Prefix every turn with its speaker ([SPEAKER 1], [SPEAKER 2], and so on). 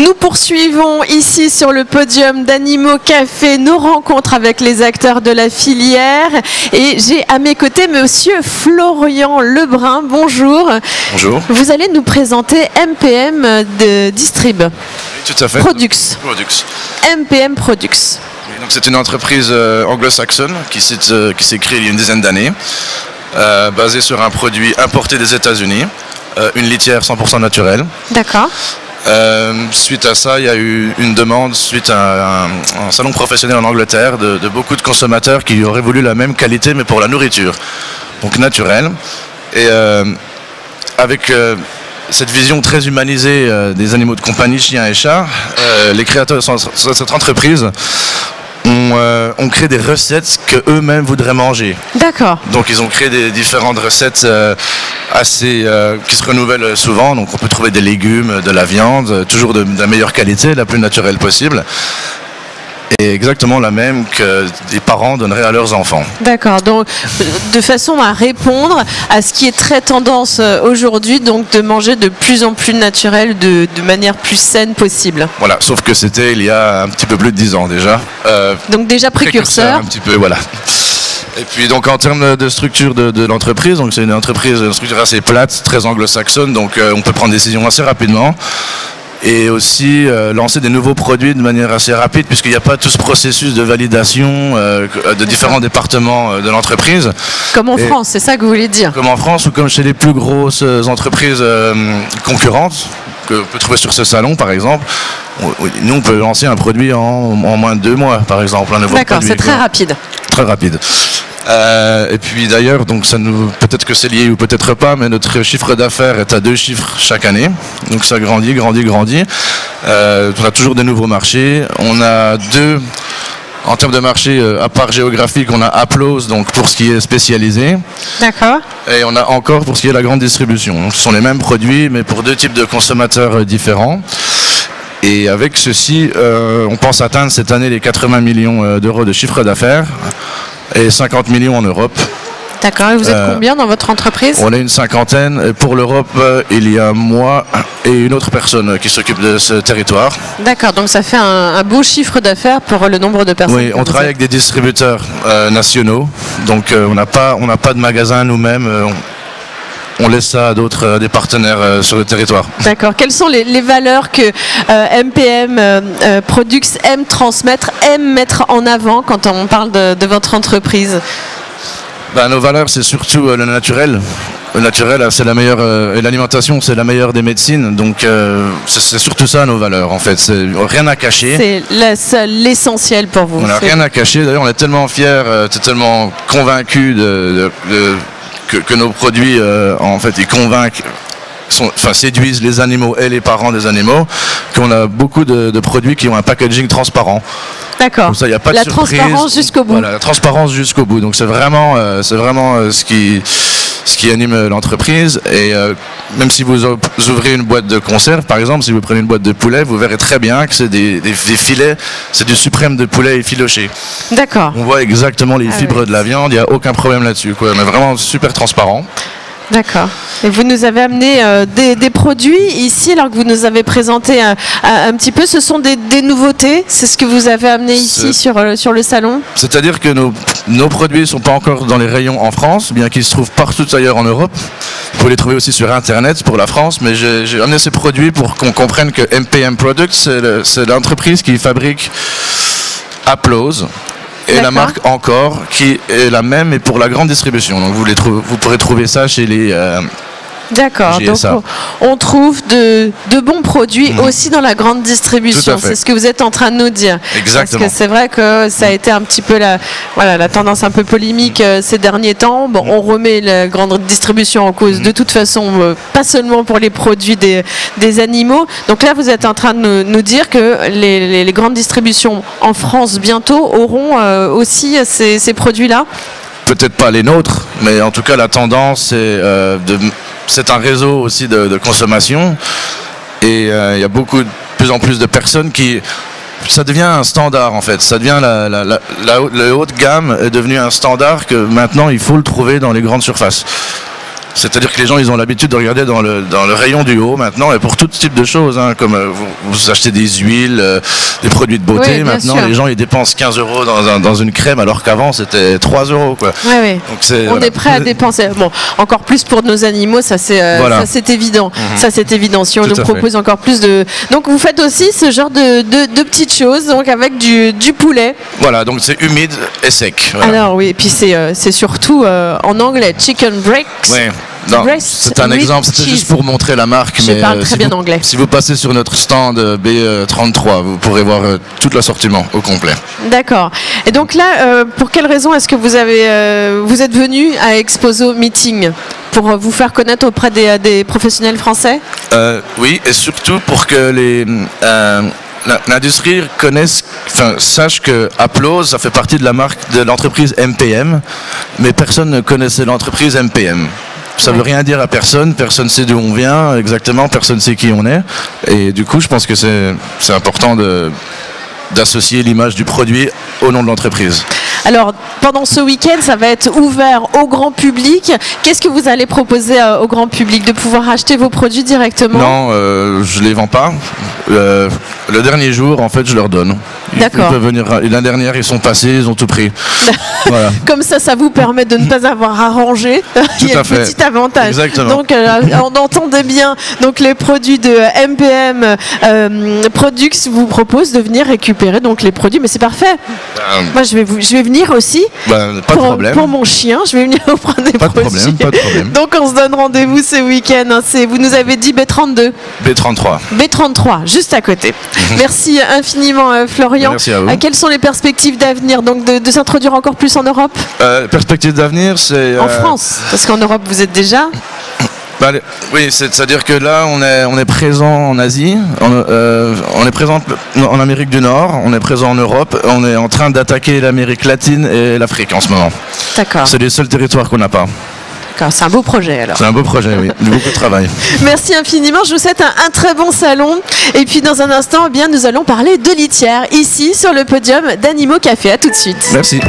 [SPEAKER 1] Nous poursuivons ici sur le podium d'Animo Café nos rencontres avec les acteurs de la filière. Et j'ai à mes côtés monsieur Florian Lebrun. Bonjour.
[SPEAKER 2] Bonjour.
[SPEAKER 1] Vous allez nous présenter MPM de Distrib.
[SPEAKER 2] Oui, tout à fait.
[SPEAKER 1] Products. MPM Products.
[SPEAKER 2] Oui, donc c'est une entreprise anglo-saxonne qui s'est créée il y a une dizaine d'années, basée sur un produit importé des États-Unis, une litière 100% naturelle.
[SPEAKER 1] D'accord.
[SPEAKER 2] Suite à ça, il y a eu une demande suite à un salon professionnel en Angleterre de beaucoup de consommateurs qui auraient voulu la même qualité mais pour la nourriture, donc naturelle. Et avec cette vision très humanisée des animaux de compagnie, chiens et chats, les créateurs de cette entreprise ont créé des recettes qu'eux-mêmes voudraient manger.
[SPEAKER 1] D'accord.
[SPEAKER 2] Donc ils ont créé des différentes recettes qui se renouvellent souvent. Donc on peut trouver des légumes, de la viande, toujours de la meilleure qualité, la plus naturelle possible. Et exactement la même que des parents donneraient à leurs enfants. D'accord,
[SPEAKER 1] donc de façon à répondre à ce qui est très tendance aujourd'hui, donc de manger de plus en plus naturel, de manière plus saine possible.
[SPEAKER 2] Voilà, sauf que c'était il y a un petit peu plus de 10 ans déjà.
[SPEAKER 1] Donc déjà précurseur.
[SPEAKER 2] Un petit peu, voilà. Et puis donc en termes de structure de l'entreprise, donc c'est une structure assez plate, très anglo-saxonne, donc on peut prendre des décisions assez rapidement. Et aussi lancer des nouveaux produits de manière assez rapide, puisqu'il n'y a pas tout ce processus de validation de différents départements de l'entreprise.
[SPEAKER 1] Comme en France, c'est ça que vous voulez dire?
[SPEAKER 2] Comme en France ou comme chez les plus grosses entreprises concurrentes que peut trouver sur ce salon, par exemple. Nous, on peut lancer un produit en moins de 2 mois, par exemple.
[SPEAKER 1] D'accord, c'est très rapide.
[SPEAKER 2] Très rapide. Et puis d'ailleurs, donc peut-être que c'est lié ou peut-être pas, mais notre chiffre d'affaires est à 2 chiffres chaque année. Donc ça grandit. On a toujours des nouveaux marchés. On a en termes de marché, à part géographique, on a Applause, donc pour ce qui est spécialisé.
[SPEAKER 1] D'accord.
[SPEAKER 2] Et on a encore pour ce qui est la grande distribution. Donc, ce sont les mêmes produits, mais pour 2 types de consommateurs différents. Et avec ceci, on pense atteindre cette année les 80 millions d'euros de chiffre d'affaires et 50 millions en Europe.
[SPEAKER 1] D'accord, et vous êtes combien dans votre entreprise?
[SPEAKER 2] On est une cinquantaine. Et pour l'Europe, il y a moi et une autre personne qui s'occupe de ce territoire.
[SPEAKER 1] D'accord, donc ça fait un beau chiffre d'affaires pour le nombre de personnes.
[SPEAKER 2] Oui, on travaille avec des distributeurs nationaux. Donc on n'a pas de magasin nous-mêmes. On laisse ça à des partenaires sur le territoire. D'accord.
[SPEAKER 1] Quelles sont les valeurs que MPM Products aime transmettre, aime mettre en avant quand on parle de votre entreprise?
[SPEAKER 2] Nos valeurs, c'est surtout le naturel. Le naturel, c'est la meilleure, et l'alimentation, c'est la meilleure des médecines. Donc, c'est surtout ça nos valeurs, en fait. C'est rien à cacher.
[SPEAKER 1] C'est l'essentiel pour vous.
[SPEAKER 2] On n'a rien à cacher. D'ailleurs, on est tellement fiers, tellement convaincus que nos produits, en fait, ils convainquent. Séduisent les animaux et les parents des animaux, qu'on a beaucoup de produits qui ont un packaging transparent.
[SPEAKER 1] D'accord.
[SPEAKER 2] Ça, y a pas de surprise.
[SPEAKER 1] Transparence jusqu'au bout.
[SPEAKER 2] Voilà, la transparence jusqu'au bout. Donc c'est vraiment ce qui anime l'entreprise. Et même si vous ouvrez une boîte de conserve, par exemple, si vous prenez une boîte de poulet, vous verrez très bien que c'est des filets, c'est du suprême de poulet effiloché.
[SPEAKER 1] D'accord.
[SPEAKER 2] On voit exactement les fibres de la viande, il n'y a aucun problème là-dessus, quoi. Mais vraiment super transparent.
[SPEAKER 1] D'accord. Et vous nous avez amené des produits ici, alors que vous nous avez présenté un petit peu. Ce sont des nouveautés. C'est ce que vous avez amené ici sur le salon. C'est-à-dire que
[SPEAKER 2] nos produits ne sont pas encore dans les rayons en France, bien qu'ils se trouvent partout ailleurs en Europe. Vous pouvez les trouver aussi sur Internet pour la France, mais j'ai amené ces produits pour qu'on comprenne que MPM Products, c'est l'entreprise qui fabrique Applause. Et la marque Encore, qui est la même et pour la grande distribution. Donc vous pourrez trouver ça chez les
[SPEAKER 1] D'accord, donc on trouve de bons produits aussi dans la grande distribution. C'est ce que vous êtes en train de nous dire.
[SPEAKER 2] Exactement.
[SPEAKER 1] Parce que c'est vrai que ça a été un petit peu la tendance un peu polémique ces derniers temps. Bon, on remet la grande distribution en cause de toute façon, pas seulement pour les produits des animaux. Donc là, vous êtes en train de nous dire que les grandes distributions en France bientôt auront aussi ces produits-là.
[SPEAKER 2] Peut-être pas les nôtres, mais en tout cas la tendance c'est un réseau aussi de consommation et il y a de plus en plus de personnes ça devient un standard en fait, ça devient le haut de gamme est devenu un standard que maintenant il faut le trouver dans les grandes surfaces. C'est-à-dire que les gens, ils ont l'habitude de regarder dans le rayon du haut maintenant, et pour tout type de choses, hein, comme vous achetez des huiles, des produits de beauté,
[SPEAKER 1] Oui,
[SPEAKER 2] maintenant
[SPEAKER 1] sûr.
[SPEAKER 2] les gens ils dépensent 15 € dans une crème, alors qu'avant c'était 3 €, quoi.
[SPEAKER 1] Ouais.
[SPEAKER 2] Donc
[SPEAKER 1] On est prêt à dépenser. Bon, encore plus pour nos animaux, ça c'est
[SPEAKER 2] Voilà.
[SPEAKER 1] ça c'est évident. Ça c'est évident. Si on
[SPEAKER 2] Tout
[SPEAKER 1] nous
[SPEAKER 2] à fait.
[SPEAKER 1] propose encore plus de, donc vous faites aussi ce genre de petites choses, donc avec du poulet.
[SPEAKER 2] Voilà, donc c'est humide et sec. Voilà.
[SPEAKER 1] Alors oui, et puis c'est surtout en anglais chicken breaks.
[SPEAKER 2] Ouais. Non,
[SPEAKER 1] Breast
[SPEAKER 2] c'est un
[SPEAKER 1] with
[SPEAKER 2] exemple, c'était
[SPEAKER 1] cheese.
[SPEAKER 2] juste pour montrer la marque.
[SPEAKER 1] Je parle très
[SPEAKER 2] si
[SPEAKER 1] bien
[SPEAKER 2] vous-
[SPEAKER 1] anglais.
[SPEAKER 2] Si vous passez sur notre stand B33, vous pourrez voir tout l'assortiment au complet.
[SPEAKER 1] D'accord. Et donc là, pour quelle raison est-ce que vous êtes venu à Exposo Meeting pour vous faire connaître auprès des professionnels français?
[SPEAKER 2] Oui, et surtout pour que l'industrie sache que Applause, ça fait partie de la marque de l'entreprise MPM, mais personne ne connaissait l'entreprise MPM. Ça veut rien dire à personne, personne sait d'où on vient exactement, personne sait qui on est. Et du coup, je pense que c'est important d'associer l'image du produit au nom de l'entreprise.
[SPEAKER 1] Alors, pendant ce week-end, ça va être ouvert au grand public. Qu'est-ce que vous allez proposer au grand public? De pouvoir acheter vos produits directement?
[SPEAKER 2] Non, je les vends pas. Le dernier jour, en fait, je leur donne.
[SPEAKER 1] D'accord.
[SPEAKER 2] Ils peuvent venir. L'année dernière, ils sont passés, ils ont tout pris. Voilà.
[SPEAKER 1] Comme ça vous permet de ne pas avoir à ranger. Il y a
[SPEAKER 2] à
[SPEAKER 1] un
[SPEAKER 2] fait.
[SPEAKER 1] petit avantage.
[SPEAKER 2] Exactement.
[SPEAKER 1] Donc, on entendait bien. Donc, les produits de MPM Products vous proposent de venir récupérer donc les produits. Mais c'est parfait. Moi, je vais venir aussi.
[SPEAKER 2] Pas de problème.
[SPEAKER 1] Pour mon chien, je vais venir vous prendre des
[SPEAKER 2] Pas de
[SPEAKER 1] produits.
[SPEAKER 2] problème, pas de problème.
[SPEAKER 1] Donc, on se donne rendez-vous ce week-end. Hein. Vous nous avez dit B32.
[SPEAKER 2] B33.
[SPEAKER 1] B33, juste à côté. Merci infiniment, Florian.
[SPEAKER 2] Merci à vous.
[SPEAKER 1] Quelles sont les perspectives d'avenir, donc de s'introduire encore plus en Europe?
[SPEAKER 2] Perspective d'avenir, c'est...
[SPEAKER 1] En France? Parce qu'en Europe, vous êtes déjà.
[SPEAKER 2] Oui, c'est-à-dire que là, on est présent en Asie, on est présent en Amérique du Nord, on est présent en Europe, on est en train d'attaquer l'Amérique latine et l'Afrique en ce moment.
[SPEAKER 1] D'accord.
[SPEAKER 2] C'est les seuls territoires qu'on n'a pas.
[SPEAKER 1] D'accord, c'est un beau projet alors.
[SPEAKER 2] C'est un beau projet, oui. Beaucoup de travail.
[SPEAKER 1] Merci infiniment, je vous souhaite un très bon salon. Et puis dans un instant, eh bien, nous allons parler de litière, ici sur le podium d'Animo Café. À tout de suite.
[SPEAKER 2] Merci.